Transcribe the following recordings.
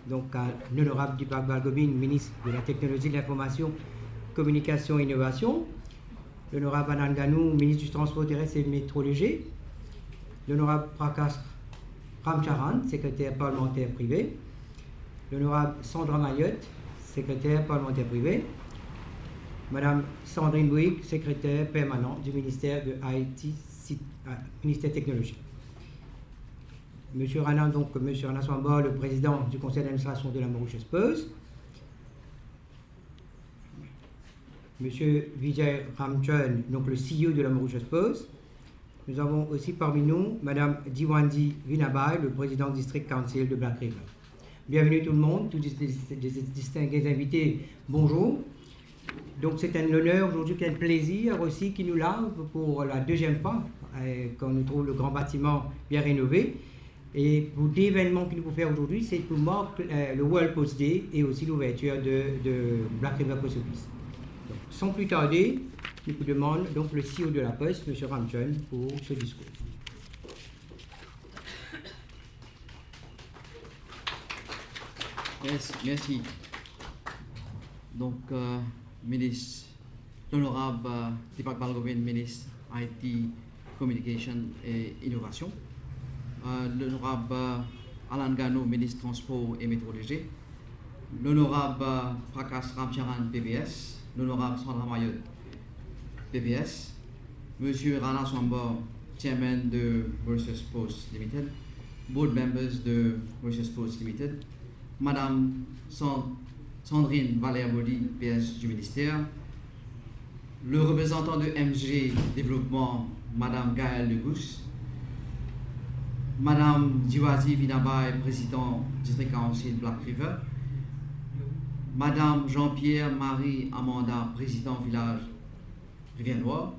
donc à l'honorable Deepak Balgobin, ministre de la Technologie, de l'Information, Communication et Innovation, l'honorable Anand Ganou, ministre du Transport terrestre et métro léger, l'honorable Prakash Ramcharan, secrétaire parlementaire privé, l'honorable Sandra Mayotte, secrétaire parlementaire privé, madame Sandrine Bouygues, secrétaire permanent du ministère de IT, ministère technologique. Monsieur Rana, donc Monsieur Rana Swamba, le président du conseil d'administration de la Mauritius Post. Monsieur Vijay Ramcharan, donc le CEO de la Mauritius Post. Nous avons aussi parmi nous Madame Diwandi Vinabai, le président du District Council de Black River. Bienvenue tout le monde, tous les distingués invités, bonjour. Donc c'est un honneur aujourd'hui, quel plaisir aussi qui nous l'a pour la deuxième fois, quand nous trouvons le grand bâtiment bien rénové. Et pour l'événement que nous pouvons faire aujourd'hui, c'est pour marquer le World Post Day et aussi l'ouverture de Black River Post Office. Donc, sans plus tarder, je vous demande donc le CEO de la Poste, M. Ramcharan, pour ce discours. Merci. Donc, ministre, l'honorable Deepak Balgobin, ministre IT, Communication et Innovation, l'honorable Anand Ganou, ministre Transport et Métro léger, l'honorable Prakash Ramcharan, PBS, l'honorable Sandra Mayotte, PBS, monsieur Rana Swamba, chairman de Mauritius Post Limited, board members de Mauritius Post Limited, madame Sandrine Valère-Body, PS du ministère, le représentant de MG Développement, madame Gaëlle Legous, madame Diwazi Vinabai, président District Council Black River, madame Jean-Pierre Marie Amanda, président village Rivière-Noire,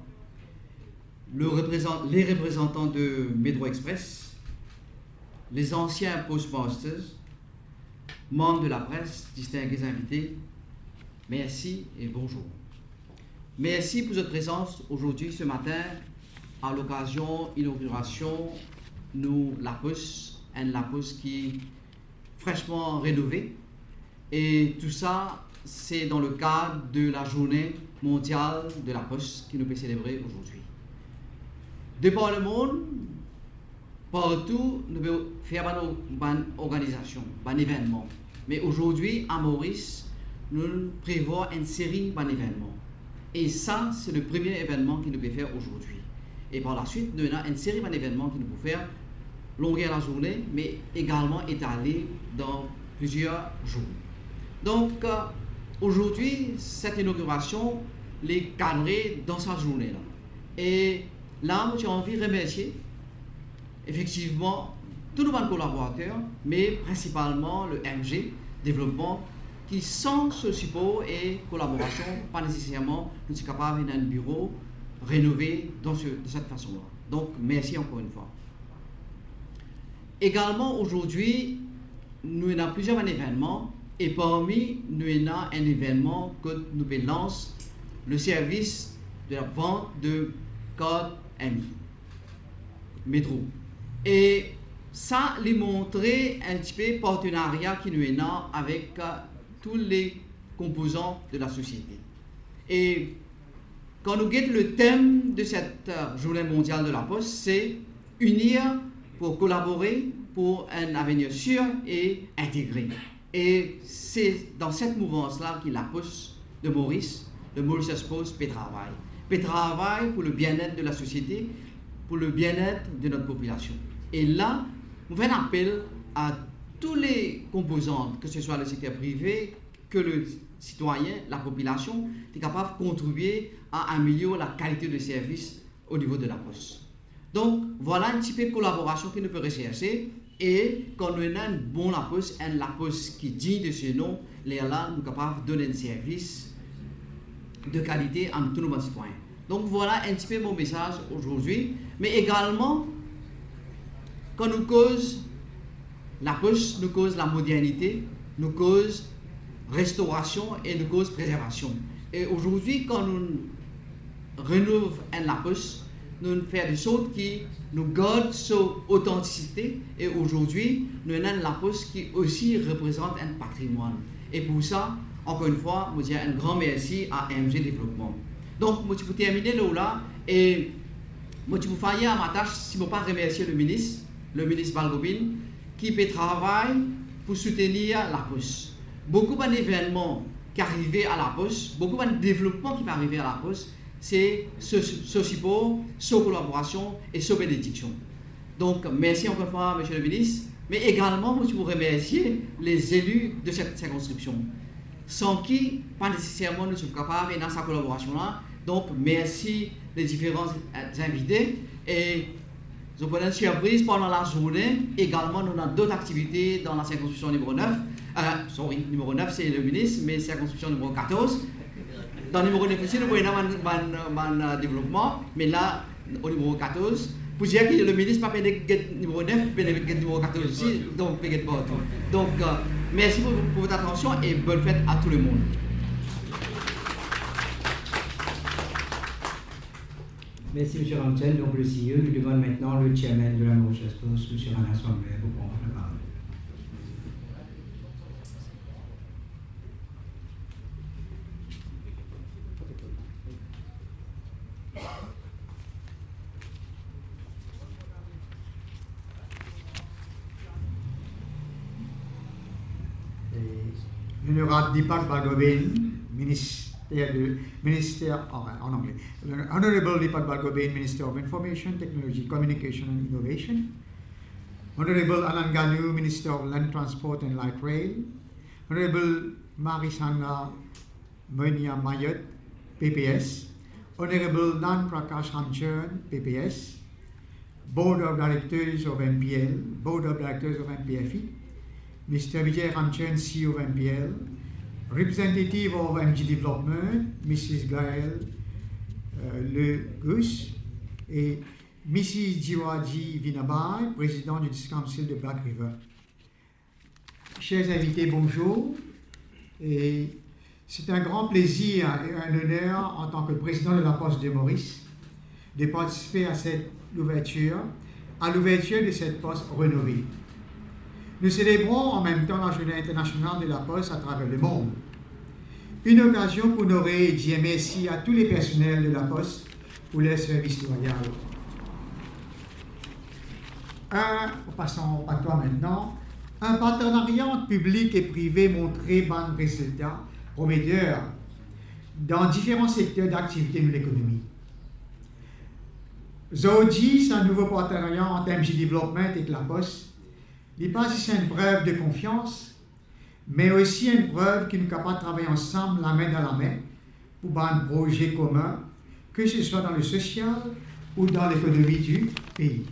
les représentants de Metro Express, les anciens postmasters, membres de la presse, distingués invités, merci et bonjour. Merci pour votre présence aujourd'hui, ce matin, à l'occasion de l'inauguration de la poste qui est fraîchement rénovée. Et tout ça, c'est dans le cadre de la journée mondiale de la poste que nous pouvons célébrer aujourd'hui. De par le monde, partout, nous pouvons faire une organisation, un événement. Mais aujourd'hui, à Maurice, nous prévoyons une série d'événements. Et ça, c'est le premier événement que nous pouvons faire aujourd'hui. Et par la suite, nous avons une série d'événements que nous pouvons faire longueur la journée, mais également étalés dans plusieurs jours. Donc, aujourd'hui, cette inauguration est cadrée dans sa journée-là. Et là, j'ai envie de remercier effectivement tous nos collaborateurs, mais principalement le MG Développement, qui sans ce support et collaboration, pas nécessairement nous sommes capables d'un bureau rénové de cette façon-là. Donc, merci encore une fois. Également, aujourd'hui, nous avons plusieurs événements et parmi nous avons un événement que nous lançons, le service de la vente de code MI, Métro. Et ça, lui montrer un petit peu partenariat qui nous est avec tous les composants de la société. Et quand nous guettons le thème de cette journée mondiale de la poste, c'est unir pour collaborer pour un avenir sûr et intégré. Et c'est dans cette mouvance-là que la Poste de Maurice, de Mauritius Post, peut travailler. Peut travailler pour le bien-être de la société, pour le bien-être de notre population. Et là, nous faisons appel à tous les composants, que ce soit le secteur privé, que le citoyen, la population, est capable de contribuer à améliorer la qualité de service au niveau de la Poste. Donc, voilà un petit peu de collaboration que nous pouvons rechercher. Et quand nous avons une bonne la Poste qui dit de ce nom, là, nous sommes capables de donner un service de qualité à tous nos citoyens. Donc, voilà un petit peu mon message aujourd'hui. Mais également, quand nous causons la Poste, nous causons la modernité, nous causons restauration et nous causons préservation. Et aujourd'hui, quand nous rénovons la Poste, nous faisons des choses qui nous gardent sur authenticité. Et aujourd'hui, nous avons la poste qui aussi représente un patrimoine. Et pour ça, encore une fois, je dis un grand merci à MG Développement. Donc, je vais terminer là. Et je vais faire à ma tâche, si je ne pas remercier le ministre Balgobin, qui peut travailler pour soutenir la poste. Beaucoup d'événements qui arrivent à la poste, beaucoup de développement qui va arriver à la poste, c'est ce support, ce collaboration et ce bénédiction. Donc, merci encore une fois, monsieur le ministre, mais également, je vous remercier les élus de cette circonscription, sans qui, pas nécessairement, nous sommes capables dans cette collaboration-là. Donc, merci les différents invités. Et je vous donne une surprise pendant la journée. Également, nous avons d'autres activités dans la circonscription numéro 9. Numéro 9, c'est le ministre, mais circonscription numéro 14. Dans le numéro 9 aussi, nous avons un développement, mais là, au numéro 14, pour dire que le ministre n'a pas le numéro 9, mais le numéro 14 aussi, donc peut-être pas. Donc, merci pour votre attention et bonne fête à tout le monde. Merci, M. Ramchen. Donc, le CEO, nous demande maintenant le chairman de la Mauritius Post, M. Rana Swambert, pour prendre la parole. L'honorable Deepak Balgobin, en anglais. Honorable Deepak Balgobin, Minister of Information, Technology, Communication and Innovation. Honorable Alan Ganu, Minister of Land Transport and Light Rail. Honorable Marisanga Monia Mayot, PPS. Honorable Nan Prakash Ramcharan, PPS. Board of Directors of MPL, Board of Directors of MPFE. Mr. Vijay Ramcharan, CEO of MPL, representative of MG Development, Mrs. Gaël Le Gus, et Mrs. Jiwaji Vinabai, président du District Council de Black River. Chers invités, bonjour. Et c'est un grand plaisir et un honneur en tant que président de la Poste de Maurice de participer à l'ouverture de cette poste rénovée. Nous célébrons en même temps la Journée internationale de la Poste à travers le monde. Une occasion pour honorer et dire merci à tous les personnels de la Poste pour leur service loyal. Passons à toi maintenant. Un partenariat entre public et privé montré bon résultat prometteur dans différents secteurs d'activité de l'économie. Aujourd'hui, c'est un nouveau partenariat entre MG Development et la Poste. Il pas si c'est une preuve de confiance, mais aussi une preuve qu'il nous capable de travailler ensemble, la main dans la main, pour un projet commun, que ce soit dans le social ou dans l'économie du pays.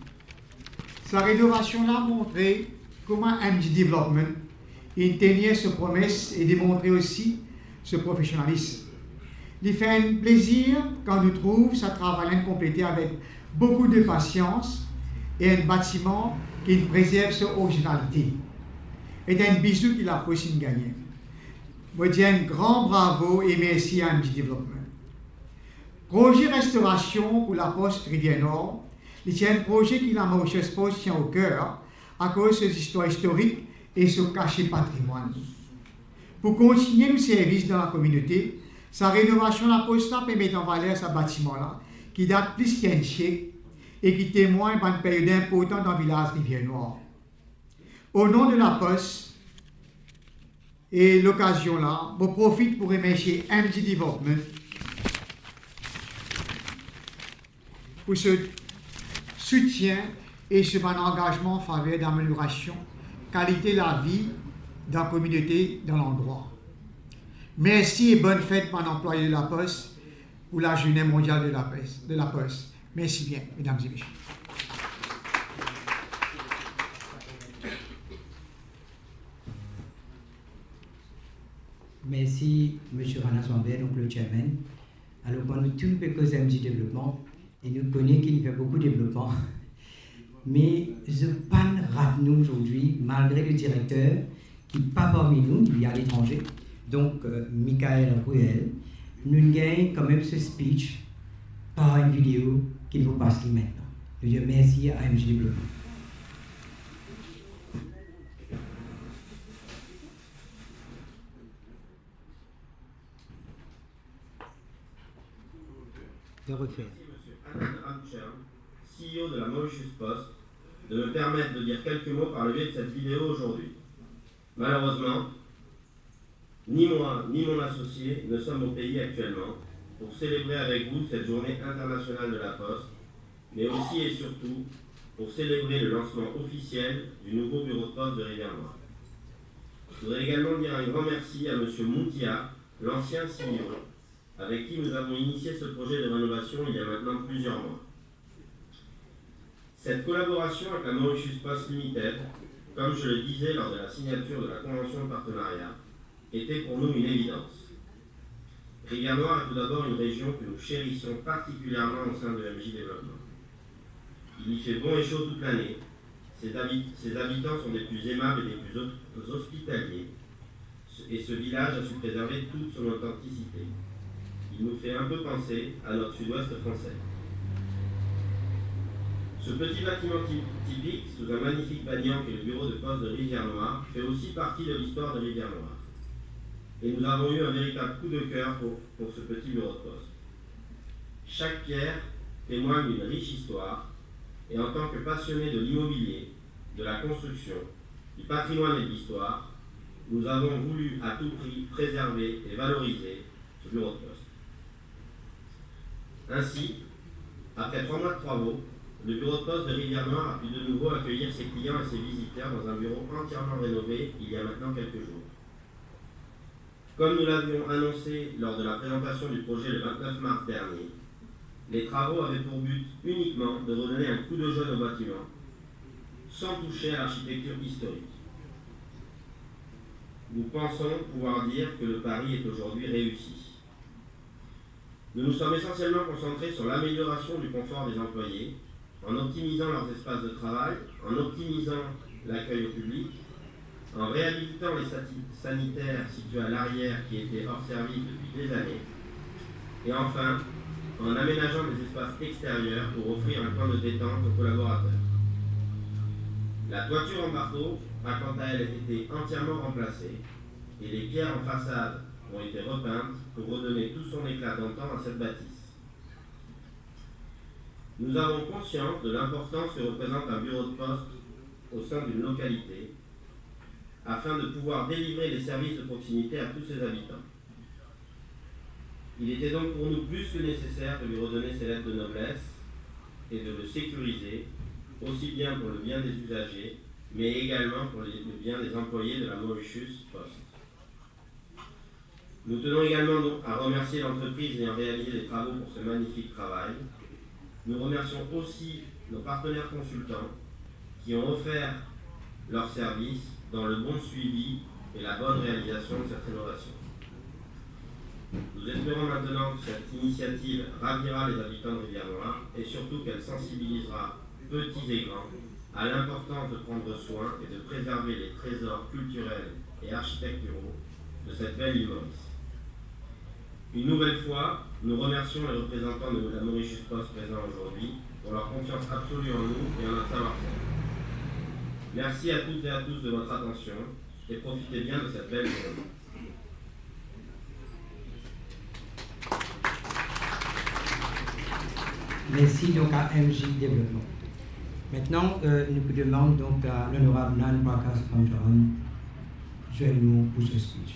Sa rénovation a montré comment MG Development tenait ses promesses et démontrait aussi ce professionnalisme. Il fait un plaisir quand nous trouvons sa travail complété avec beaucoup de patience et un bâtiment qui préserve son originalité. Et un bisou qu'il a possible de gagner. Je dis un grand bravo et merci à MG Development. Projet restauration pour la Poste Rivière-Nord, c'est un projet qui la Mauritius Post tient au cœur à cause de ses histoires historiques et son cachet patrimoine. Pour continuer nos services dans la communauté, sa rénovation la Poste permet en valeur ce bâtiment-là, qui date plus qu'un siècle et qui témoigne d'une période importante dans le village Rivière-Noire. Au nom de la Poste et l'occasion-là, je profite pour remercier MG Development pour ce soutien et ce bon engagement en faveur d'amélioration, qualité de la vie dans la communauté, dans l'endroit. Merci et bonne fête pour l'employé de la Poste pour la Journée mondiale de la Poste. Merci bien, mesdames et messieurs. Merci, M. Rana Swambert, donc le chairman. Alors, pour nous, tout le cause MG Développement, et nous connaissons qu'il fait beaucoup de développement. Mais je ne pas rate nous aujourd'hui, malgré le directeur qui n'est pas parmi nous, il est à l'étranger, donc Michael Ruel, nous gagnons quand même ce speech par une vidéo qu'il vous passe maintenant. Je dis merci à AMG Développement. De refaire. Merci, M. Anand Ramchand, CEO de la Mauritius Post, de me permettre de dire quelques mots par le biais de cette vidéo aujourd'hui. Malheureusement, ni moi ni mon associé ne sommes au pays actuellement pour célébrer avec vous cette journée internationale de la Poste, mais aussi et surtout pour célébrer le lancement officiel du nouveau bureau de poste de Rivière-Noire. Je voudrais également dire un grand merci à M. Mountia, l'ancien CEO, avec qui nous avons initié ce projet de rénovation il y a maintenant plusieurs mois. Cette collaboration avec la Mauritius Post Limited, comme je le disais lors de la signature de la convention de partenariat, était pour nous une évidence. Rivière-Noire est tout d'abord une région que nous chérissons particulièrement au sein de MJ Développement. Il y fait bon et chaud toute l'année. Ses habitants sont des plus aimables et des plus hospitaliers. Et ce village a su préserver toute son authenticité. Il nous fait un peu penser à notre sud-ouest français. Ce petit bâtiment typique, sous un magnifique bâtiment qui est le bureau de poste de Rivière-Noire, fait aussi partie de l'histoire de Rivière-Noire. Et nous avons eu un véritable coup de cœur pour ce petit bureau de poste. Chaque pierre témoigne d'une riche histoire, et en tant que passionné de l'immobilier, de la construction, du patrimoine et de l'histoire, nous avons voulu à tout prix préserver et valoriser ce bureau de poste. Ainsi, après 3 mois de travaux, le bureau de poste de Rivière-Noire a pu de nouveau accueillir ses clients et ses visiteurs dans un bureau entièrement rénové il y a maintenant quelques jours. Comme nous l'avions annoncé lors de la présentation du projet le 29 mars dernier, les travaux avaient pour but uniquement de redonner un coup de jeune au bâtiment, sans toucher à l'architecture historique. Nous pensons pouvoir dire que le pari est aujourd'hui réussi. Nous nous sommes essentiellement concentrés sur l'amélioration du confort des employés, en optimisant leurs espaces de travail, en optimisant l'accueil au public, en réhabilitant les sanitaires situés à l'arrière qui étaient hors service depuis des années, et enfin, en aménageant des espaces extérieurs pour offrir un coin de détente aux collaborateurs. La toiture en marteau a quant à elle été entièrement remplacée, et les pierres en façade ont été repeintes pour redonner tout son éclat d'antan à cette bâtisse. Nous avons conscience de l'importance que représente un bureau de poste au sein d'une localité, afin de pouvoir délivrer les services de proximité à tous ses habitants. Il était donc pour nous plus que nécessaire de lui redonner ses lettres de noblesse et de le sécuriser, aussi bien pour le bien des usagers, mais également pour le bien des employés de la Mauritius Post. Nous tenons également à remercier l'entreprise ayant réalisé les travaux pour ce magnifique travail. Nous remercions aussi nos partenaires consultants qui ont offert leurs services dans le bon suivi et la bonne réalisation de cette rénovation. Nous espérons maintenant que cette initiative ravira les habitants de Rivière-Noire et surtout qu'elle sensibilisera petits et grands à l'importance de prendre soin et de préserver les trésors culturels et architecturaux de cette belle île Maurice. Une nouvelle fois, nous remercions les représentants de la Mauritius Post présents aujourd'hui pour leur confiance absolue en nous et en notre savoir-faire. Merci à toutes et à tous de votre attention et profitez bien de cette belle journée. Merci donc à MJ Développement. Maintenant, nous demandons donc à l'honorable Nan Prakas Ramcharan de joindre nous pour ce speech.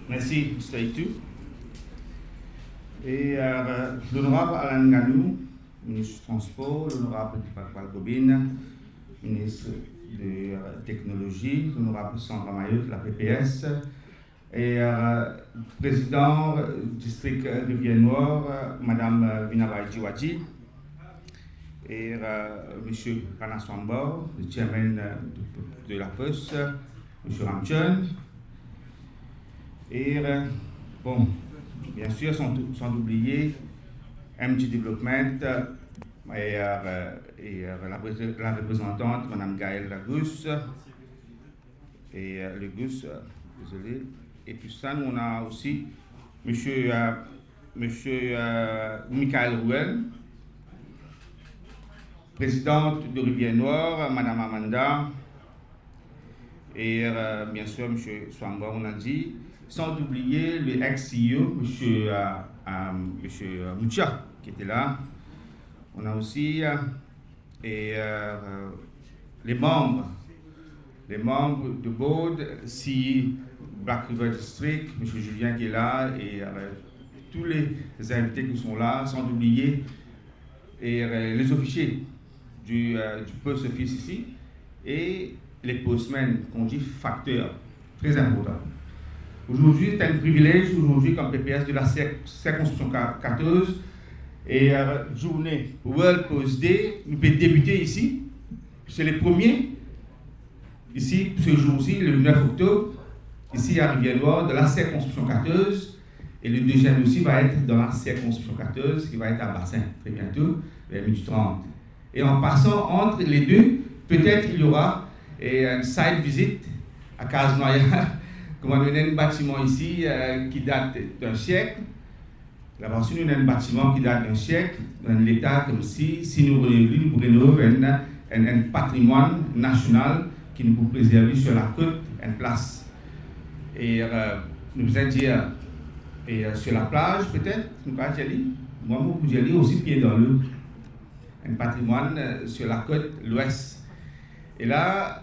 Merci, Mr. Itu. Et l'honorable Alan Ganou, ministre du Transport, l'honorable Dipak Walgobin, ministre de la Technologie, l'honorable Sandra Maillot de la PPS, et président du district Rivière-Noire, Madame Vinabai Jiwaji, et M. Panaswambor, le chairman de la Poste, M. Ramchand. Et bon, bien sûr, sans oublier MJ Development et la représentante, Mme Gaëlle Lagus, et désolé, Et puis ça, nous, on a aussi Monsieur Michael Rouel, présidente de Rivière-Noire, Madame Amanda, et bien sûr, M. Swamba, on a dit, sans oublier le ex-CEO, M. Moutia, qui était là. On a aussi les membres de board, CI Black River District, M. Julien qui est là, et tous les invités qui sont là, sans oublier les officiers du post office ici, et les postmen, qu'on dit facteurs, très important. Aujourd'hui, c'est un privilège, aujourd'hui, comme PPS de la circonscription 14, et journée World Post Day, nous pouvons débuter ici. C'est le premier, ici, ce jour-ci, le 9 octobre, ici à Rivière-Noire, de la circonscription 14, et le deuxième aussi va être dans la circonscription 14, qui va être à Bassin, très bientôt, vers 12h30. Et en passant entre les deux, peut-être il y aura une site visite à Casnoya, comme on a un bâtiment ici qui date d'un siècle. Là-bas, si nous avons un bâtiment qui date d'un siècle, dans l'état comme si nous rénovons un patrimoine national qui nous peut préserver sur la côte, une place. Et nous allons dire, et sur la plage peut-être, nous allons dire, moi, je vais aussi pied dans l'eau. Un patrimoine sur la côte, l'ouest. Et là,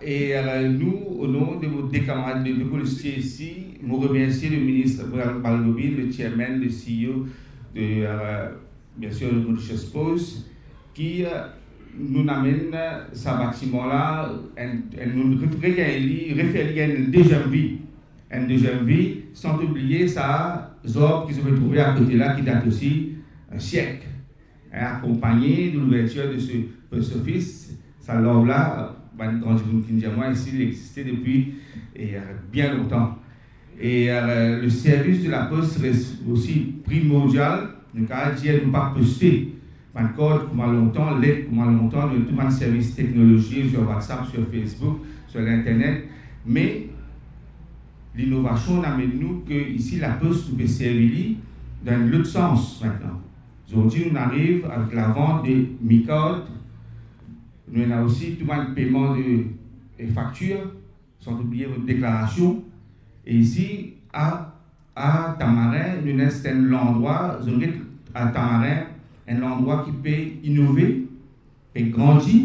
nous, au nom de vos camarades de policiers ici, nous remercions le ministre Balgobin, le chairman, le CEO de, bien sûr, le Mauritius Post, qui nous amène ce bâtiment-là, nous réfère à une deuxième vie, sans oublier ça, Zob qui se retrouvait à côté là, qui date aussi un siècle, accompagné de l'ouverture de ce post office. Ça là, ici, il existait depuis bien longtemps. Et le service de la poste reste aussi primordial. Nous ne pas poster code comment longtemps, l'aide comment longtemps, de tout le service technologique sur WhatsApp, sur Facebook, sur l'Internet. Mais l'innovation amène nous que ici la poste peut servir dans l'autre sens maintenant. Aujourd'hui, on arrive avec la vente des mi-codes. Nous avons aussi tout le paiement de factures, sans oublier votre déclaration. Et ici, à Tamarin, nous avons un endroit, à Tamarin, un endroit qui peut innover, peut grandir,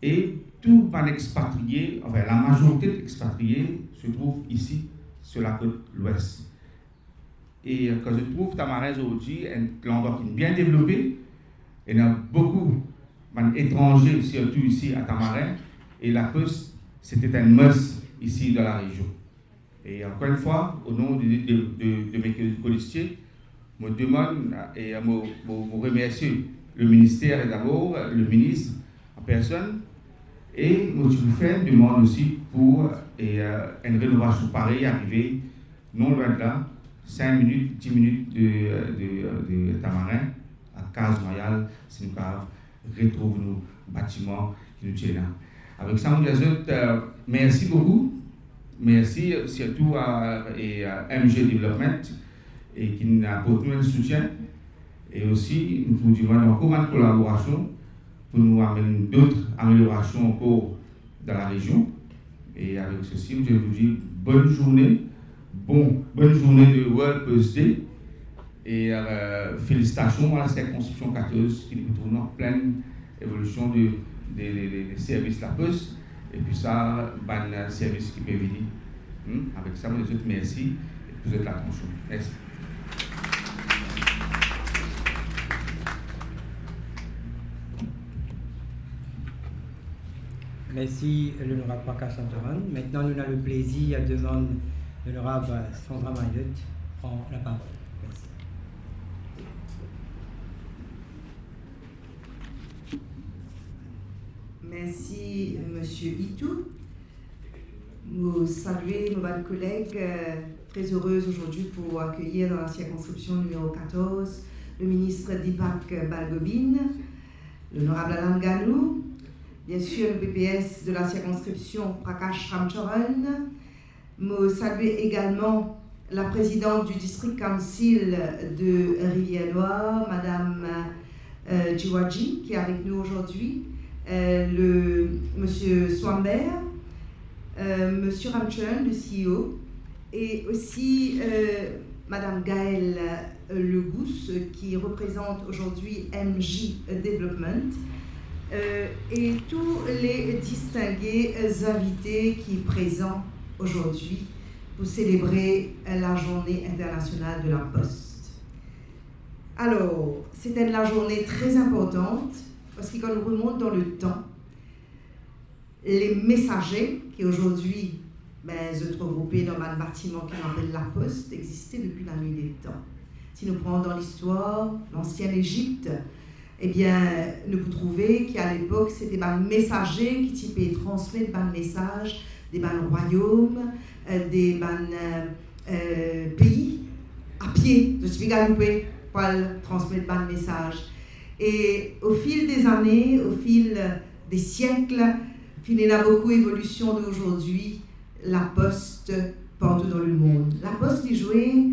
et tout les expatriés, enfin la majorité des expatriés se trouve ici, sur la côte l'ouest. Et quand je trouve Tamarin aujourd'hui, un endroit qui est bien développé, il y a beaucoup d'étrangers, surtout ici à Tamarin, et la poste, c'était un must ici dans la région. Et encore une fois, au nom de mes policiers, je me demande et je remercie le ministère et d'abord le ministre en personne, et je vous fais une demande aussi pour une rénovation pareille arriver non loin de là, 5 minutes, 10 minutes de Tamarin, à Case Royale, c'est une cave, retrouve nos bâtiments qui nous tiennent là. Avec ça, merci beaucoup. Merci surtout à MG Development et qui nous apporte le soutien. Et aussi, nous vous demandons encore une collaboration pour nous amener d'autres améliorations encore dans la région. Et avec ceci, je vous dis bonne journée, bonne journée de World Post Day. Et félicitations à la circonscription 14 qui nous trouve en pleine évolution des services de la Poste. Et puis ça, un service qui peut venir. Avec ça, moi, je vous remercie et vous êtes l'attention. Merci. Merci, l'honorable Paka Santoran. Maintenant, nous avons le plaisir de demander l'honorable Sandra Mayotte prend la parole. Merci. Merci, Monsieur Itou. Nous saluons nos collègues, très heureuses aujourd'hui pour accueillir dans la circonscription numéro 14 le ministre Deepak Balgobin, l'honorable Alan Ganou, bien sûr le PPS de la circonscription Prakash Ramcharan. Nous saluons également la présidente du District Council de Rivière-Noire, Madame Jiwaji, qui est avec nous aujourd'hui, Monsieur Swambert, Monsieur Ramchun, le CEO, et aussi Madame Gaëlle Legousse, qui représente aujourd'hui MJ Development, et tous les distingués invités qui sont présents aujourd'hui pour célébrer la journée internationale de la Poste. Alors, c'était la journée très importante parce que quand on remonte dans le temps, les messagers qui aujourd'hui sont regroupés dans un bâtiment qu'on appelle la Poste existaient depuis la nuit des temps. Si nous prenons dans l'histoire, l'ancienne Égypte, eh bien, nous pouvons trouver qu'à l'époque, c'était des messagers qui typaient transmettre des messages des royaumes, des pays à pied. Je suis galoupé pour transmettre des messages. Et au fil des années, au fil des siècles, il y a beaucoup d'évolution d'aujourd'hui, la Poste partout dans le monde. La Poste a joué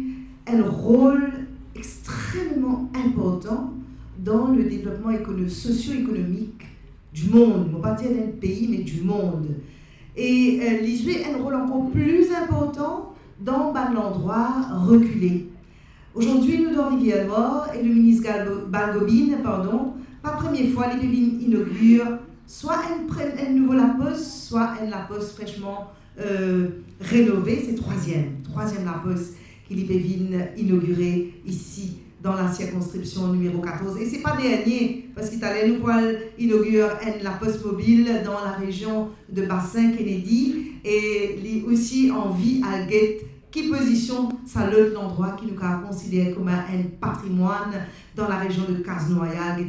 un rôle extrêmement important dans le développement socio-économique du monde, non pas dire d'un pays, mais du monde. Et il jouait un rôle encore plus important dans l'endroit reculé. Aujourd'hui, nous dans Rivière-Noire et le ministre Balgobin, pas la première fois, il inaugure soit un nouveau La Poste, soit un La Poste fraîchement rénové, c'est troisième La Poste qu'il est inauguré ici dans la circonscription numéro 14. Et ce n'est pas dernier, parce qu'il allait nous inaugurer la Poste mobile dans la région de Bassin Kennedy, et il aussi en vie à Guette, qui positionne ça l'autre endroit qui nous considère comme un patrimoine dans la région de Casnoyal,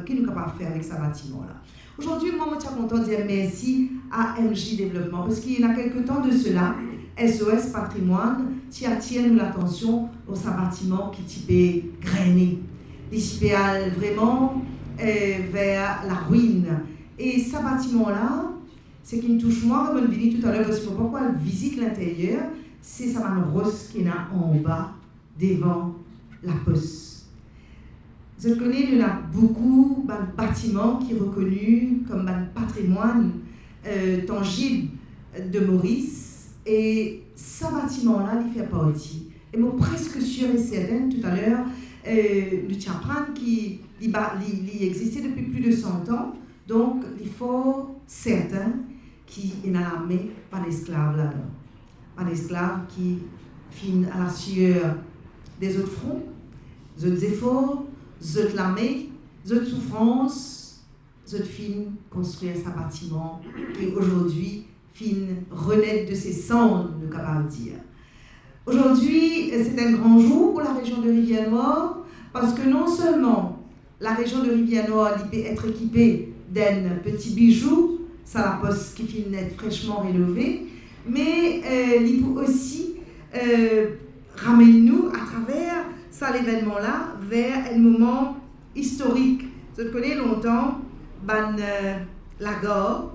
qui nous capable de faire avec ce bâtiment-là. Aujourd'hui, moi, je suis content de dire merci à MJ Développement, parce qu'il y a quelques temps de cela, SOS Patrimoine qui attire nous l'attention pour ce bâtiment qui typé grainé, qui vraiment vers la ruine. Et ce bâtiment-là, c'est qui me touche moi, comme je l'ai dit tout à l'heure, parce que pourquoi je visite l'intérieur, c'est ça rose qui est en bas, devant la Poste. Je connais, il y a beaucoup de bâtiments qui sont reconnus comme un patrimoine tangible de Maurice. Et ce bâtiment-là, il fait partie. Et moi, presque sûre et certaine, tout à l'heure, du Tchapran, qui existait depuis plus de 100 ans. Donc, il faut certain qu'il y ait dans l'armée pas d'esclaves là-dedans. Pas d'esclaves qui finissent à la sueur des autres fronts, des autres efforts, des autres l'armée, des autres souffrances, des autres finissent construire ce bâtiment qui aujourd'hui renaître de ses cendres, nous capable de dire. Aujourd'hui, c'est un grand jour pour la région de Rivière-Noire, parce que non seulement la région de Rivière-Noire peut être équipée d'un petit bijou, ça la Poste qui finit d'être fraîchement rénovée, mais il peut aussi ramener nous à travers ça l'événement-là vers un moment historique. Je connais longtemps, la gare,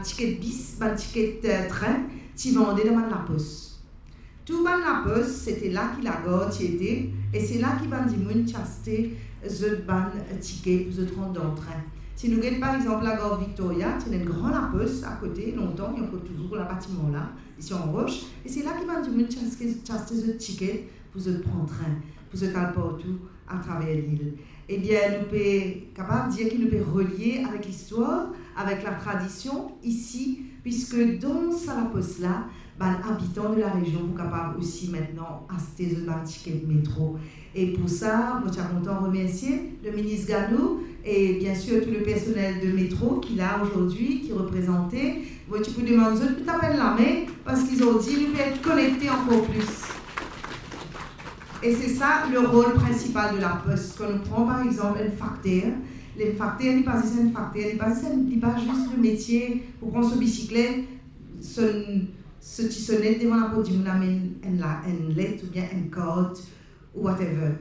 ticket bis, ticket train, qui vendait dans la Poste. Tout la Poste, c'était là que la gare était, et c'est là qu'il y a des gens qui achetaient des tickets pour se rendre dans le train. Si nous regardons par exemple la gare Victoria, c'est une grande La Poste à côté, longtemps, il y a toujours le bâtiment là, ici en Roche, et c'est là qu'il y a des gens qui achetaient des tickets pour se prendre train, pour se aller partout à travers l'île. Eh bien, nous pouvons capable de dire qu'il nous peut relier avec l'histoire, avec la tradition ici, puisque dans la Poste-là, les habitants de la région sont capables aussi maintenant d'acheter un ticket de métro. Et pour ça, moi, je suis content de remercier le ministre Ganou et bien sûr tout le personnel de métro qu'il a aujourd'hui, qui est représenté. Moi, tu peux demander, tu t'appelles la main, parce qu'ils ont dit, nous pouvons être connectés encore plus. Et c'est ça le rôle principal de la Poste. Quand on prend par exemple un facteur, les facteurs, ils passent un facteur, ils passent juste le métier pour prendre sa bicyclette, ce petit sonnette devant la porte, on amène une lettre ou bien une corde ou whatever.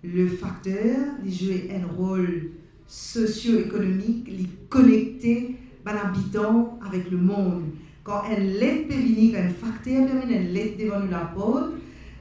Le facteur, il joue un rôle socio-économique, il connecte l'habitant avec le monde. quand elle l'aide peut venir, quand un facteur peut venir, elle l'aide devant nous la porte,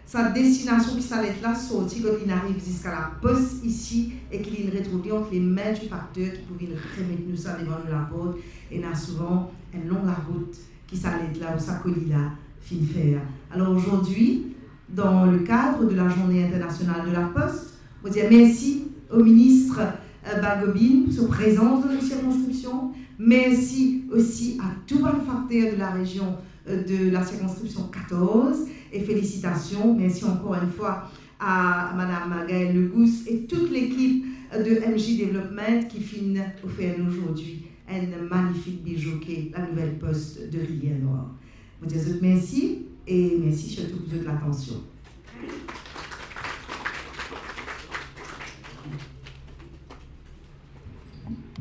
sa destination qui s'allait là sortir quand il arrive jusqu'à la poste ici et qu'il retrouve entre les mains du facteur qui pouvait remettre nous ça devant nous la porte. Et on a souvent un long la route qui s'allait là ou sa colis là, fin faire. Alors aujourd'hui, dans le cadre de la Journée internationale de la Poste, on dit merci au ministre Balgobin pour sa présence dans nos circonscriptions. Merci aussi à tous les facteurs de la région de la circonscription 14 et félicitations. Merci encore une fois à Mme Gaëlle Legousse et toute l'équipe de MJ Development qui finit offert aujourd'hui un magnifique bijou qui est la nouvelle poste de Rivière-Noire. Je vous dis merci et merci surtout pour toute l'attention.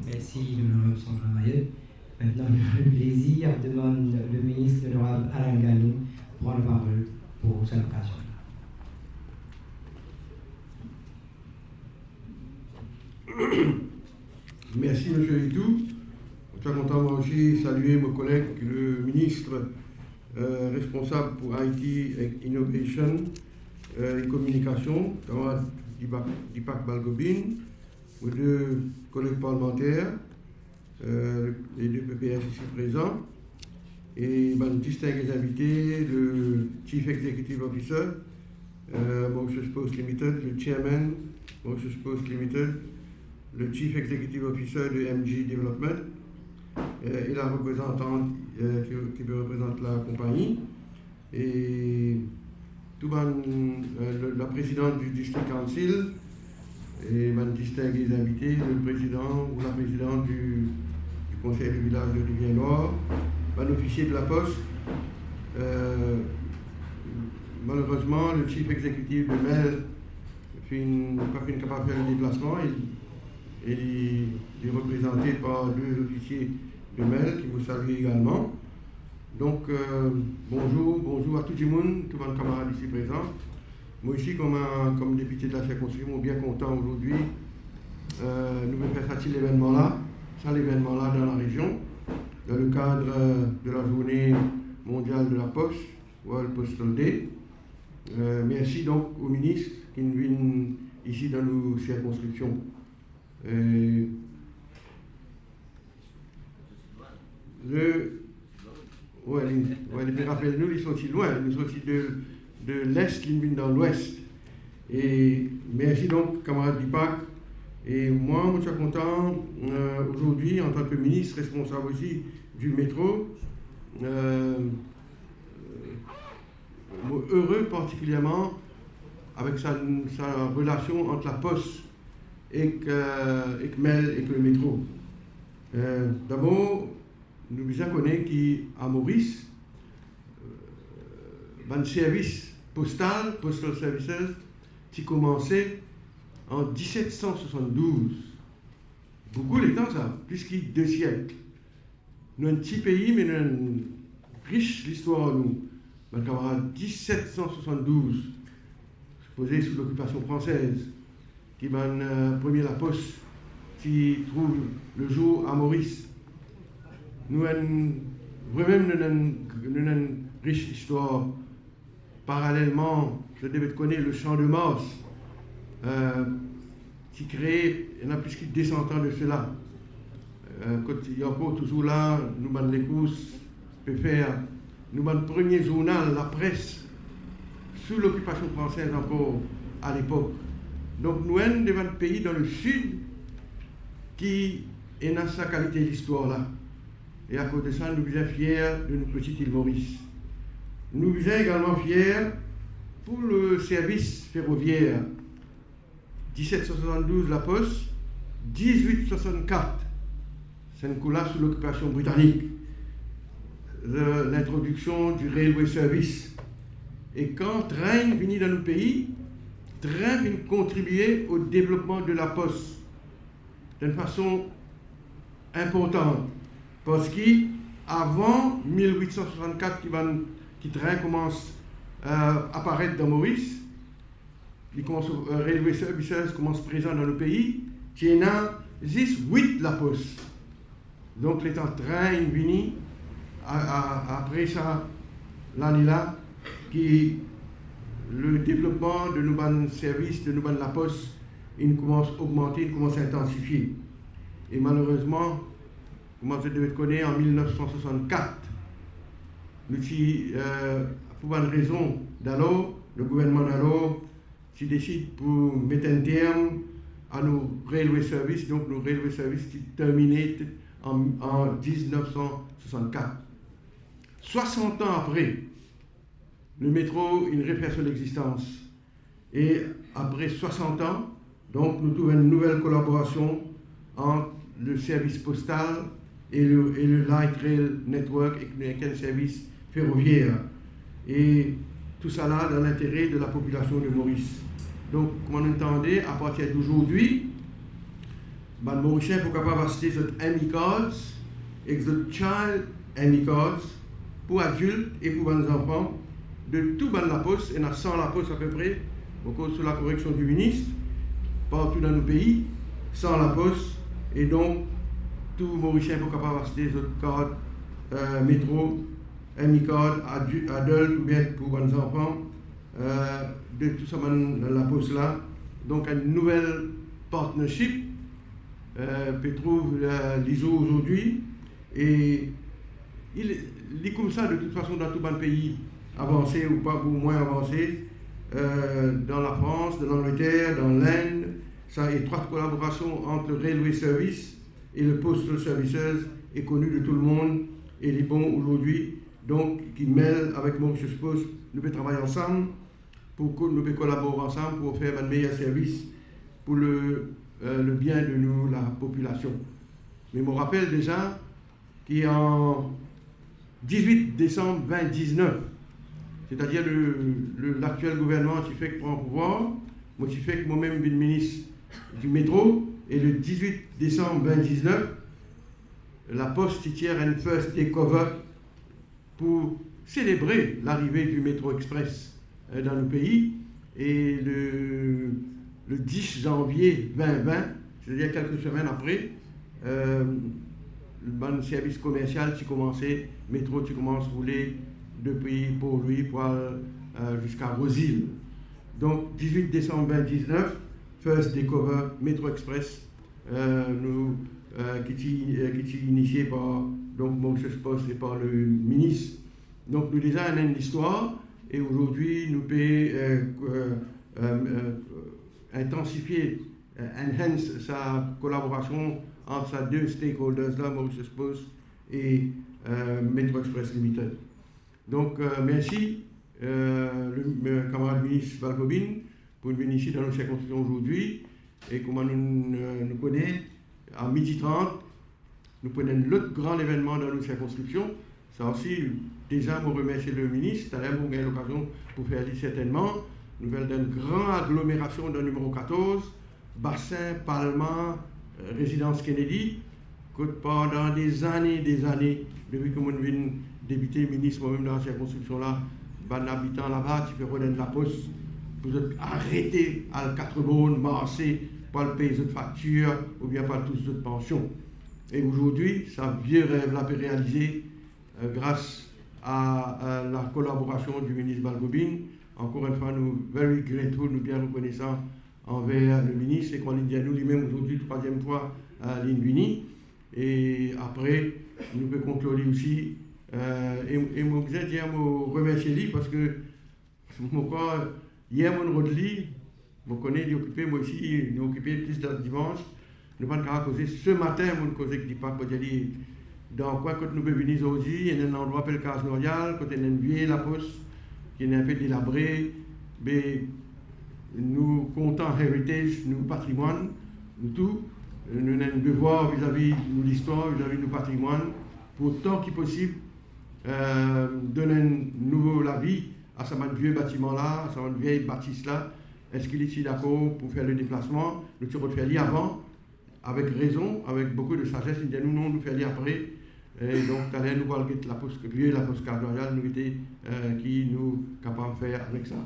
Merci, l'honorable Sandra Maillot. Maintenant, le plaisir demande le ministre, l'honorable Alain Ganou, prendre la parole pour cette occasion. Merci, M. Itou. Je suis content moi aussi saluer mon collègue, le ministre responsable pour IT Innovation et Communication, camarade Dipak Balgobin, aux deux collègues parlementaires, les deux PPS ici présents, et mes distingués invités, le Chief Executive Officer, Mauritius Post Limited, le Chairman, Mauritius Post Limited, le Chief Executive Officer de MJ Development, et la représentante qui représente la compagnie, et tout la présidente du District Council, et mes distingués invités, le président ou la présidente du conseil du village de Rivière-Noire, mon officier de la Poste. Malheureusement, le chief exécutif de MEL n'a pas fait capable de faire le déplacement. Il est représenté par deux officiers de MEL qui vous saluent également. Donc, bonjour à tout le monde, tous mes camarades ici présents. Moi ici, comme député de la circonscription, je suis bien content aujourd'hui. Nous allons faire ça l'événement-là dans la région, dans le cadre de la journée mondiale de la Poste, World Postal Day. Merci donc au ministre qui nous vient ici dans nos circonscriptions. Rappelez-nous, ils sont aussi loin, ils sont aussi de l'Est, ils viennent dans l'Ouest. Et merci donc, camarade Dipak. Et moi, je suis content aujourd'hui, en tant que ministre responsable aussi du métro, heureux particulièrement avec sa relation entre la Poste et MEL et que le métro. D'abord, nous bien connaissons qu'à Maurice, un service postal, Postal Services, qui commençait en 1772. Beaucoup de temps, ça, plus que 2 siècles. Nous sommes un petit pays, mais nous avons riche l'histoire, nous. Mon camarade, 1772, posé sous l'occupation française, qui m'a premier la Poste, qui trouve le jour à Maurice. Nous avons vraiment une riche histoire. Parallèlement, je devais connaître le Champ de Mars, qui crée, il y en a plus que 200 ans de cela. Quand il y a encore toujours là, nous avons les courses, peut faire, nous avons le premier journal, la presse, sous l'occupation française encore à l'époque. Donc nous sommes devant un pays dans le sud qui est dans sa qualité d'histoire là. Et à cause de ça, nous sommes fiers de notre petite île Maurice. Nous sommes également fiers pour le service ferroviaire. 1772 la Poste, 1864 c'est un coup là sous l'occupation britannique, l'introduction du railway service. Et quand train vient dans nos pays, train vient contribuer au développement de la Poste d'une façon importante. Parce qu'avant 1864, qui train commence à apparaître dans Maurice, Railway Services commence présent dans le pays, qui est 8 la Poste. Donc les temps train vini après ça, l'année-là, qui le développement de nos services, de nos la poste, il commence à augmenter, il commence à intensifier. Et malheureusement, comme vous devez connaître, en 1964, nous, pour une raison d'alors, le gouvernement d'alors décide pour mettre un terme à nos railway services, donc nos railway services qui terminaient en 1964. 60 ans après, le métro, il refait son existence. Et après 60 ans, donc nous trouvons une nouvelle collaboration entre le service postal et le Light Rail Network avec un service ferroviaire. Et tout ça là dans l'intérêt de la population de Maurice. Donc, comme on entendait, à partir d'aujourd'hui, les Mauriciens sont capables d'acheter des Amicards et des Child Amicards pour adultes et pour les enfants de tout la poste, et on a 100 la poste à peu près, au cause de la correction du ministre, partout dans nos pays, 100 la poste, et donc tous les Mauriciens sont capables d'acheter des cartes métro, Amicard, adultes ou bien pour les enfants, de tout ça dans la poste là. Donc une nouvelle partnership peut trouver l'ISO aujourd'hui, et il est comme ça de toute façon dans tout le pays, avancé ou pas, ou moins avancé, dans la France, dans l'Angleterre, dans l'Inde. Ça, étroite collaboration entre le Railway Service et le Postal Services est connue de tout le monde, et les bons aujourd'hui, donc qui mêlent avec Mauritius Post, nous pouvons travailler ensemble pour que nous puissions collaborer ensemble pour faire un meilleur service pour le bien de nous, la population. Mais je me rappelle déjà qu'en 18 décembre 2019, c'est-à-dire l'actuel gouvernement qui fait que prend le pouvoir, moi qui fait que moi-même je suis ministre du métro, et le 18 décembre 2019, la Poste tire un first takeover pour célébrer l'arrivée du métro express dans le pays, et le 10 janvier 2020, c'est-à-dire quelques semaines après, le service commercial qui commençait, métro qui commence à rouler depuis Port-Louis jusqu'à Rosil. Donc 18 décembre 2019, first takeover métro express, qui est initié par Mauritius Post et par le ministre. Donc nous déjà on a une histoire, et aujourd'hui nous pouvons intensifier, enhance sa collaboration entre ces deux stakeholders là, Mauritius Post et Metro Express Limited. Donc merci le camarade ministre Balgobin pour venir ici dans nos circonscriptions aujourd'hui, et comme nous connaissons, à 12h30, nous prenons l'autre grand événement dans nos circonscriptions. Ça aussi, déjà, je remercie le ministre. Tout à l'heure, vous avez l'occasion pour faire certainement. Nous avons une grande agglomération dans le numéro 14, Bassin, Palma, Résidence Kennedy, que pendant des années, depuis que je viens débuter ministre, moi-même dans la circonscription là, un habitant là-bas, qui fait renaître la poste, pour arrêter à 4 bonnes, marcher, pas le payer de factures, ou bien pas tous de pensions. Et aujourd'hui, ça vieux rêve l'a réalisé grâce à la collaboration du ministre Balgobin. Encore une fois, nous very grateful, nous bien reconnaissants envers le ministre, et qu'on dit à nous lui-même aujourd'hui, 3e fois à l'Invini. Et après, nous pouvons conclure aussi. Et moi, je veux dire, je remercie lui parce que moi, hier, mon Rodli, je connais, il occupé, moi aussi, il est occupé plus dans le dimanche. Nous ne pouvons pas causer ce matin, nous ne causons pas, dans quoi que nous pouvons venir aujourd'hui, il y a un endroit appelé Case Norial, quand il y a une vieille la poste, qui est un peu délabrée, mais nous comptons héritage, nous patrimoine, nous tout, nous avons un devoir vis-à-vis de l'histoire, vis-à-vis de nos patrimoines, pour autant qu'il possible, donner un nouveau la vie à ce vieux bâtiment-là, à ce vieille bâtisse-là. Est-ce qu'il est ici d'accord pour faire le déplacement? Nous avons fait avant, avec raison, avec beaucoup de sagesse. Il dit nous, non, nous faisons après. Et donc, tout à l'heure, nous voyons la poste cardinale, nous était qui nous capables de faire avec ça.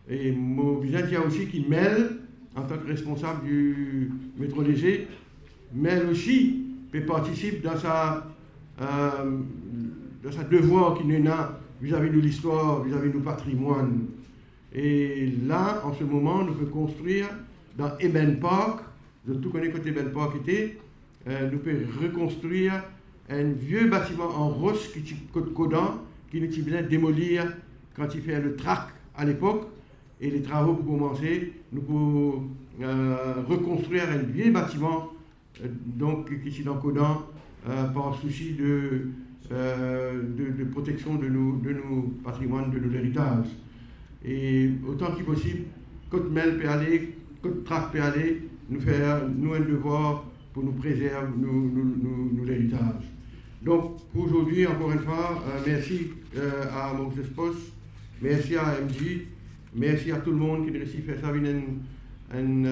Et mon besoin il y a aussi qui mêle, en tant que responsable du métro léger, mêle aussi, et participe dans sa sa devoir qui nous a vis-à-vis de l'histoire, vis-à-vis du patrimoine. Et là, en ce moment, nous pouvons construire dans Eben Park, je tout connais côté Eben Park était, nous pouvons reconstruire un vieux bâtiment en roche qui est côte Codan, qui nous bien démolir quand il fait le track à l'époque. Et les travaux pour commencer, nous pouvons reconstruire un vieux bâtiment donc, qui est dans Codan par souci de protection de nos patrimoines, de nos héritages. Et autant qu'il possible, côte Mel peut aller, côte Trac peut aller, nous faire nous un devoir pour nous préserver nos héritages. Donc pour aujourd'hui, encore une fois, merci à Maurice Spos, merci à MJ, merci à tout le monde qui a réussi à faire ça une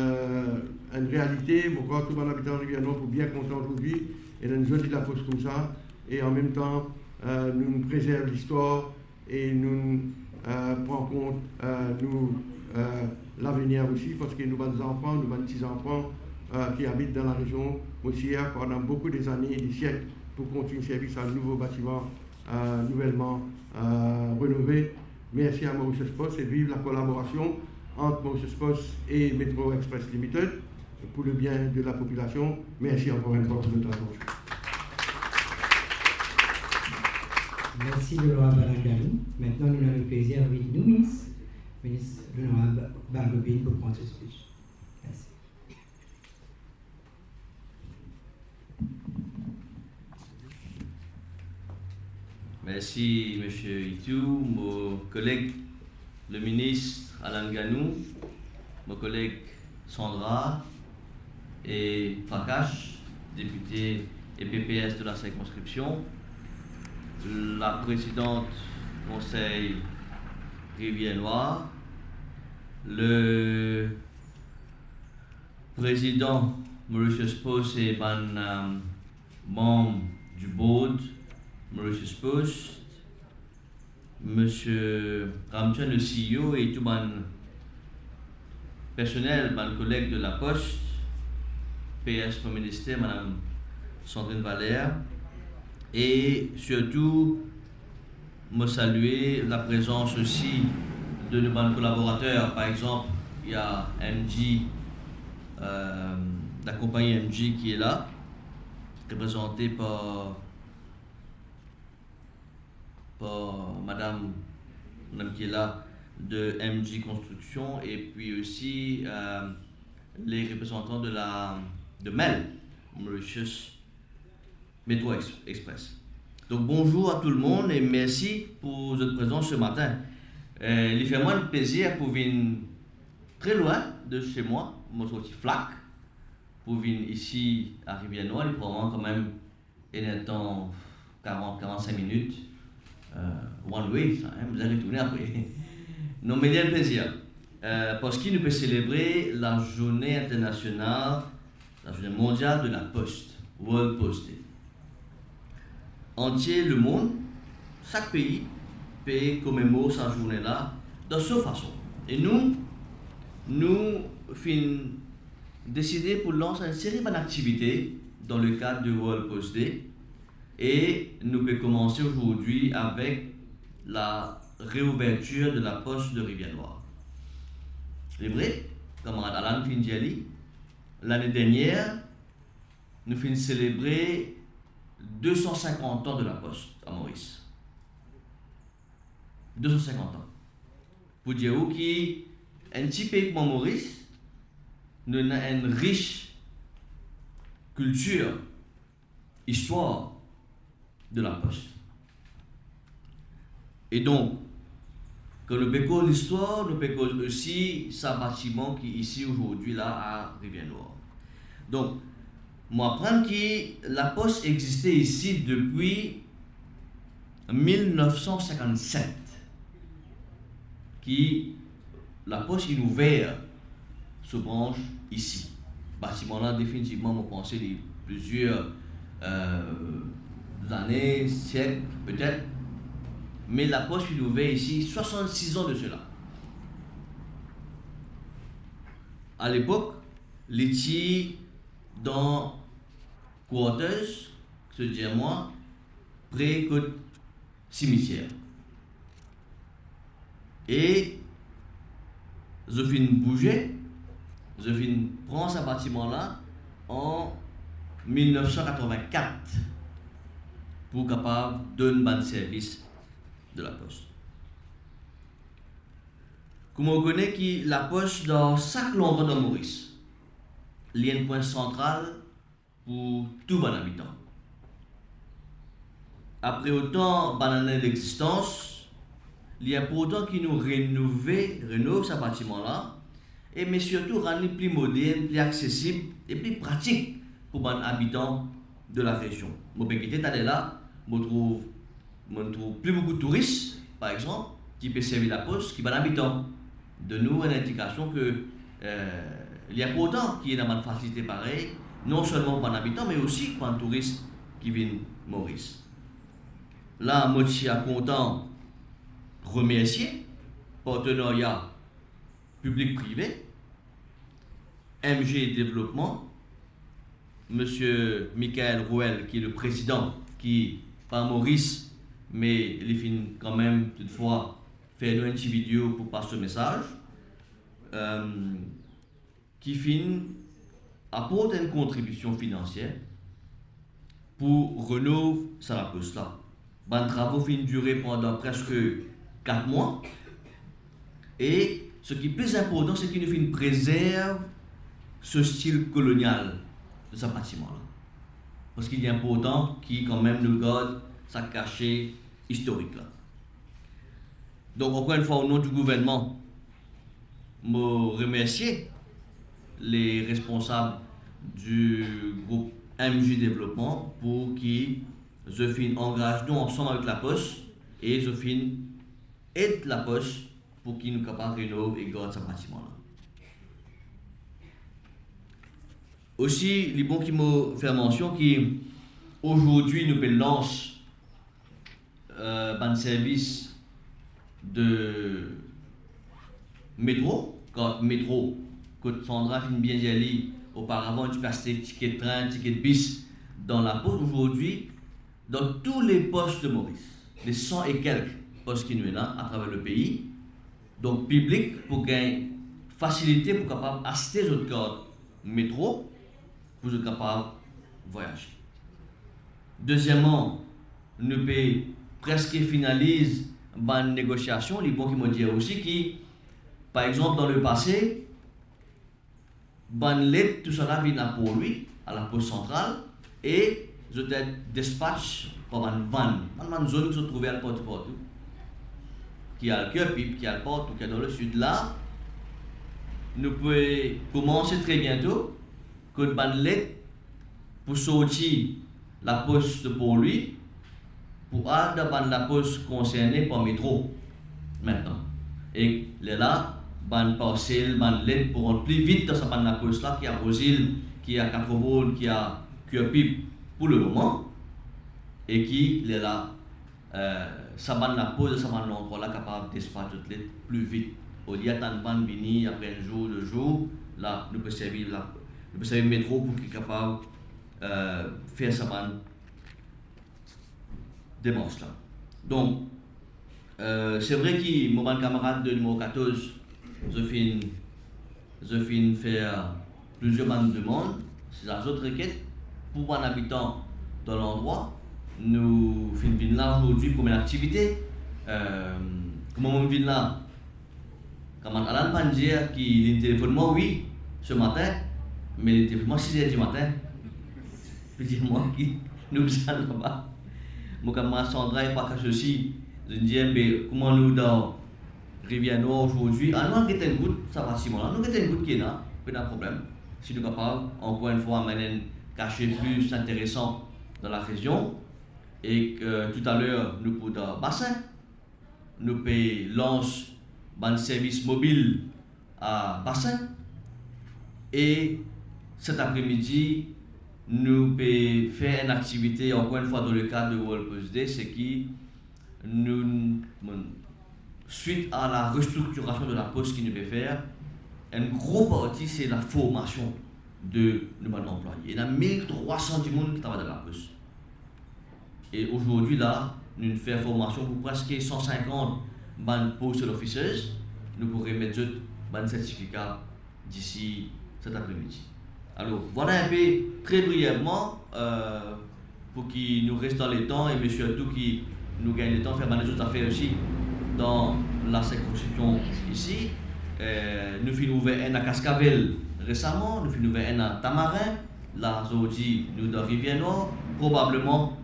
réalité. Pourquoi tout le monde habitant de Rivière-Nord pour bien content aujourd'hui et nous jeter de la poste comme ça. Et en même temps, nous préservons l'histoire et nous prenons en compte l'avenir aussi, parce que nous avons des enfants, nous avons des petits-enfants qui habitent dans la région aussi pendant beaucoup des années et des siècles pour continuer le service à un nouveau bâtiment nouvellement rénové. Merci à Maurice Spos et vive la collaboration entre Maurice Spos et Metro Express Limited pour le bien de la population. Merci encore une fois pour notre attention. Merci l'honorable Alain Ganou. Maintenant, nous avons le plaisir avec nous, ministre l'honorable Barbobine pour prendre ce speech. Merci. Merci, M. Itou, mon collègue, le ministre Alain Ganou, mon collègue Sandra et Prakash, député et PPS de la circonscription, la présidente du Conseil Rivière-Noire, le président Maurice Spos et membre du board Maurice Spos, Monsieur Ramchan, le CEO, et tout le personnel, mes collègues de la Poste, PS pour le ministère, Mme Sandrine Valère, et surtout, me saluer la présence aussi de nos collaborateurs. Par exemple, il y a MJ, la compagnie MJ qui est là, représentée par Madame qui est là de MJ Construction, et puis aussi les représentants de MEL, Mauritius Metro Express. Donc bonjour à tout le monde et merci pour votre présence ce matin. Il fait moi un plaisir pour venir très loin de chez moi, mon sorti flac, pour venir ici à Rivière-Noire. Il prend quand même un temps 40-45 minutes. One way, ça, hein, vous allez retourner après. Non, mais il y a un plaisir. Parce qu'il nous peut célébrer la journée internationale, la journée mondiale de la Poste, World Post Day. Entier le monde, chaque pays peut commémorer cette journée-là de sa façon. Et nous avons décidé pour lancer une série d'activités dans le cadre du World Post Day. Et nous pouvons commencer aujourd'hui avec la réouverture de la Poste de Rivière-Noire. C'est vrai, camarade Alan Findiali, l'année dernière, nous avons célébré 250 ans de la Poste à Maurice. 250 ans. Pour dire qu'un petit pays comme Maurice, nous avons une riche culture, histoire de la Poste. Et donc, quand nous pécons l'histoire, nous pécons aussi ce bâtiment qui est ici aujourd'hui là à Rivière-Noire. Donc, moi apprendre que la Poste existait ici depuis 1957. Qui la Poste est ouverte se branche ici. Bâtiment là définitivement, on pensait de plusieurs années, siècles peut-être, mais la Poste est ouverte ici 66 ans de cela. À l'époque, l'étiez dans quarters, c'est-à-dire moi, près que cimetière. Et je viens bouger, je viens prendre ce bâtiment-là en 1984 pour capable de donner un bon service de la poste. Comme on connaît que la poste dans chaque endroit de Maurice, il y a un point central pour tout bon habitant. Après autant d'années d'existence, il est important qu'il nous rénove ce bâtiment-là, mais surtout rendre plus moderne, plus accessible et plus pratique pour les habitants de la région. Je peux là, je trouve plus beaucoup de touristes, par exemple, qui peuvent servir la poste, qui sont habitants. De nous, une indication que il y a pourtant qu'il y ait une facilité pareille, non seulement pour les habitants, mais aussi pour les touristes qui viennent Maurice. Là, je suis content de remercier le partenariat public-privé, MG Développement, M. Michael Rouel, qui est le président, qui, pas Maurice, mais il finit quand même, toutefois, faire une petite vidéo pour passer ce message, qui finit apporte une contribution financière pour renouveler la poste là. Les travaux finissent durer pendant presque 4 mois. Et ce qui est plus important, c'est qu'il nous préserve ce style colonial de ce bâtiment-là. Parce qu'il est important qu'il quand même nous garde sa cachée historique là. Donc encore une fois, au nom du gouvernement, je remercie les responsables du groupe MJ Développement pour qui je fin engage nous ensemble avec la poste et je fin aide la poste pour qu'il nous capable de rénover et garder ce bâtiment-là. Aussi, les bons qui m'ont fait mention qu'aujourd'hui nous lançons un service de métro, quand métro, quand Sandra finit bien d'y aller, auparavant tu passais ticket de train, ticket de bus dans la poste. Aujourd'hui, dans tous les postes de Maurice, les 100 et quelques postes qui nous sont là à travers le pays, donc public pour gagner facilité pour capable acheter notre carte métro pour être capable de voyager. Deuxièmement, nous pouvons presque finaliser une négociation. Les bons qui m'ont dit aussi que, par exemple, dans le passé, l'aide, tout cela vient pour lui, à la poste centrale, et je te dispatch par une vanne, une zone qui se trouvait à la porte partout, qui a le cœur, qui a le porte, qui est dans le sud là. Nous pouvons commencer très bientôt, que l'aide pour sortir la poste pour lui, pour aller dans la poste concernée par métro maintenant. Et là, ban parcelle, ban l'aide pour rentrer plus vite dans cette la poste là, qui a Rosil, qui a Quatre-Boules, qui a Cuepipe pour le moment, et qui est là, ça ban la poste, ça ban l'endroit là capable de dispatcher l'aide plus vite. Au lieu d'attendre ban venir après un jour, 2 jours, là nous pouvons servir le métro pour qu'il soit capable de faire ça ban démarche là. Donc, c'est vrai que mon camarade de numéro 14, je finis faire plusieurs demandes. C'est la autre requête pour un habitant dans l'endroit. Nous finissons là aujourd'hui pour une activité. Comment on vient là? Comme Alan Pandier qui téléphone moi, oui, ce matin, mais il téléphone moi 6h du matin. Puis dis-moi qui nous sommes là-bas. Mon camarade Sandra est pas que ceci. Je dis, mais comment nous dans Rivière Noire aujourd'hui, nous avons un goutte, ça va si mal. Nous avons un goutte qui est là, pas de problème. Si nous sommes capables, encore une fois, amener un cachet plus intéressant dans la région, et que tout à l'heure, nous pour le bassin, nous lancer un service mobile à bassin, et cet après-midi, nous pouvons faire une activité, encore une fois, dans le cadre de World Post Day, c'est qui nous, suite à la restructuration de la poste qui nous peut faire, une grosse partie c'est la formation de nos employés. Il y a 1300 du monde qui travaillent dans la poste. Et aujourd'hui là, nous faisons formation pour presque 150 postal officers. Nous pourrons mettre un certificat d'ici cet après-midi. Alors, voilà un peu très brièvement pour qu'il nous reste dans les temps et mais surtout qu'il nous gagne le temps de faire des autres affaires aussi dans la circonscription ici. Nous avons ouvert un à Cascavel récemment, nous avons ouvert un à Tamarin, là aujourd'hui nous dans Rivière-Nord, probablement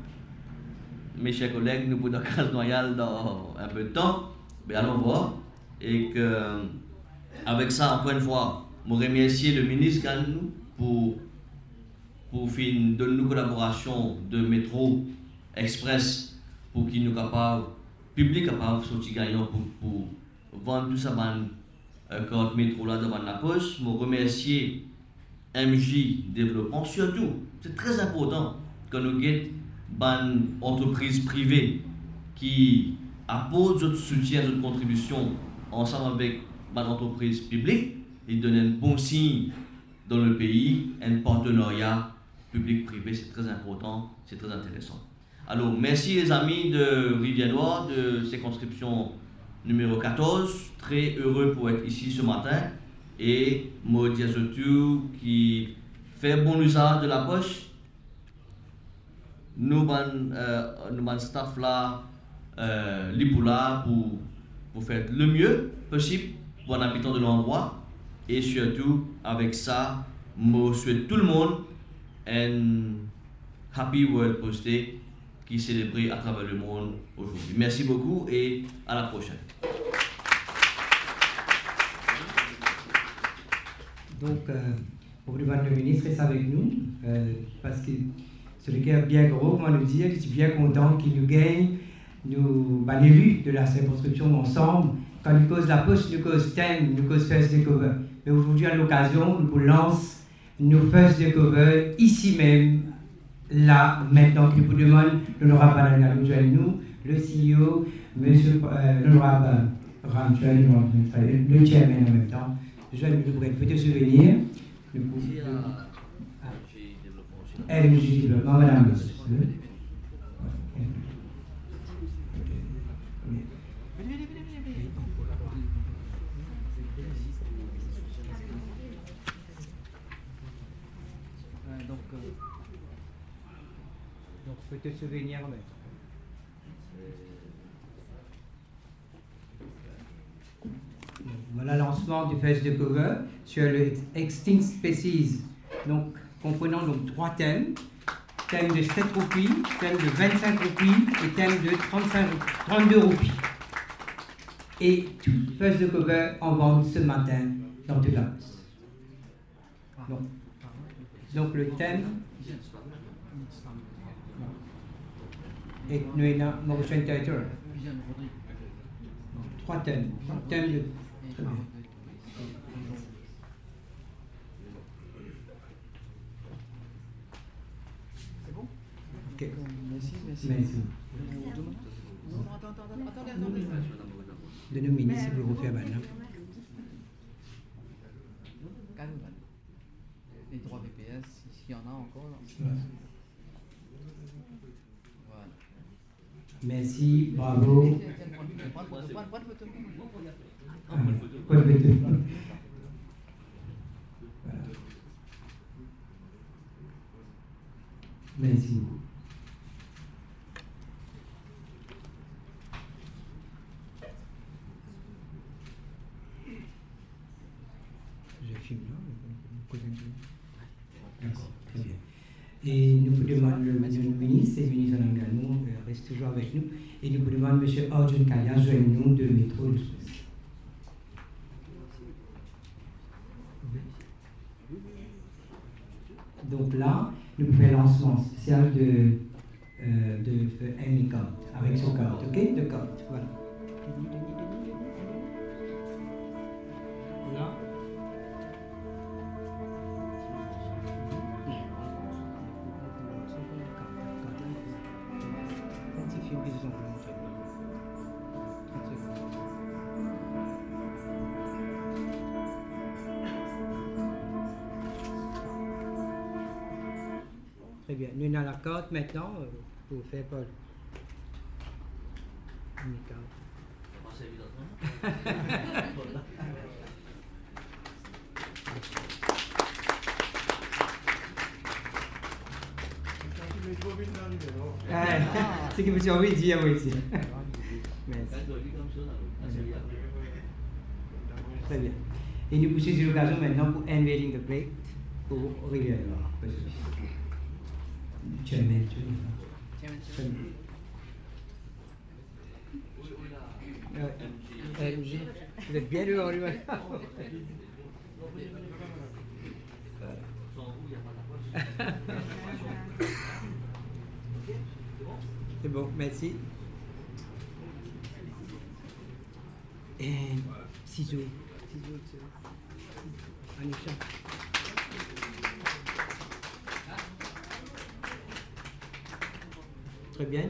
mes chers collègues nous pourrons dans Casse-Noyal dans un peu de temps, mais allons voir. Et que avec ça encore une fois, je remercie le ministre Ganou pour faire de nous collaboration de métro express pour qu'il nous capable public capable sortir gagnant pour vendre tout ça quand métro là devant la poste. Je remercie MJ Développement surtout, c'est très important que nous ayons une entreprise privée qui apporte notre soutien, notre contribution ensemble avec l'entreprise publique et donne un bon signe dans le pays, un partenariat public-privé, c'est très important, c'est très intéressant. Alors, merci les amis de Rivière-Noire, de circonscription numéro 14, très heureux pour être ici ce matin et Maudit Azotou qui fait bon usage de la poche. Nous, staff là, l'IPOULA pour faire le mieux possible pour un habitant de l'endroit et surtout avec ça, je souhaite tout le monde un Happy World Post Day qui est célébré à travers le monde aujourd'hui. Merci beaucoup et à la prochaine. Donc, pour le ministre est avec nous parce que c'est le cœur bien gros, comment le dire, je suis bien content qu'il nous gagne, nous, l'élu de la circonscription ensemble. Quand nous cause la poste, nous cause thème, nous cause first cover. Mais aujourd'hui, à l'occasion, nous lance nos first cover ici même, là, maintenant, que nous demandons l'honorable Badal nous joindre nous, le CEO, monsieur l'honorable Ramchel, le chairman en même temps. Je vais nous faire de souvenir. MJ Développement, madame. Donc, peux te souvenir même. Voilà le lancement du Fest de Cover sur le Extinct Species. Donc, comprenant donc 3 thèmes. Thème de 7 roupies, thème de 25 roupies et thème de 32 roupies. Et tout Fest de Cover en vente ce matin dans toute la poste. Donc le thème est Nuena Motion Theater. 3 thèmes. Thème de... Très bien. C'est bon? Ok. Merci. Attendez. De nos ministres, si vous refaire maintenant. Les droits VPS, s'il y en a encore. Voilà. Voilà. Merci, bravo. Merci beaucoup. Je filme là. Merci. Très bien. Et nous vous demandons le ministre et le ministre de l'Engagement reste toujours avec nous. Et nous vous demandons M. Arjun Kaya, joignez-nous de Métro Express. Donc là, nous faisons un lancement spécial de Amy Card, avec son carte, ok? De carte, voilà. Là. Très bien. Nous avons la carte maintenant pour faire Paul. C'est que monsieur envie de dire, moi ici. Merci. Très bien. Et nous poussons l'occasion maintenant pour unveiling the plate pour Aurélien. Chairman. Vous êtes bien dehors, C'est bon, merci. Et ciseaux. Anisha. Très bien.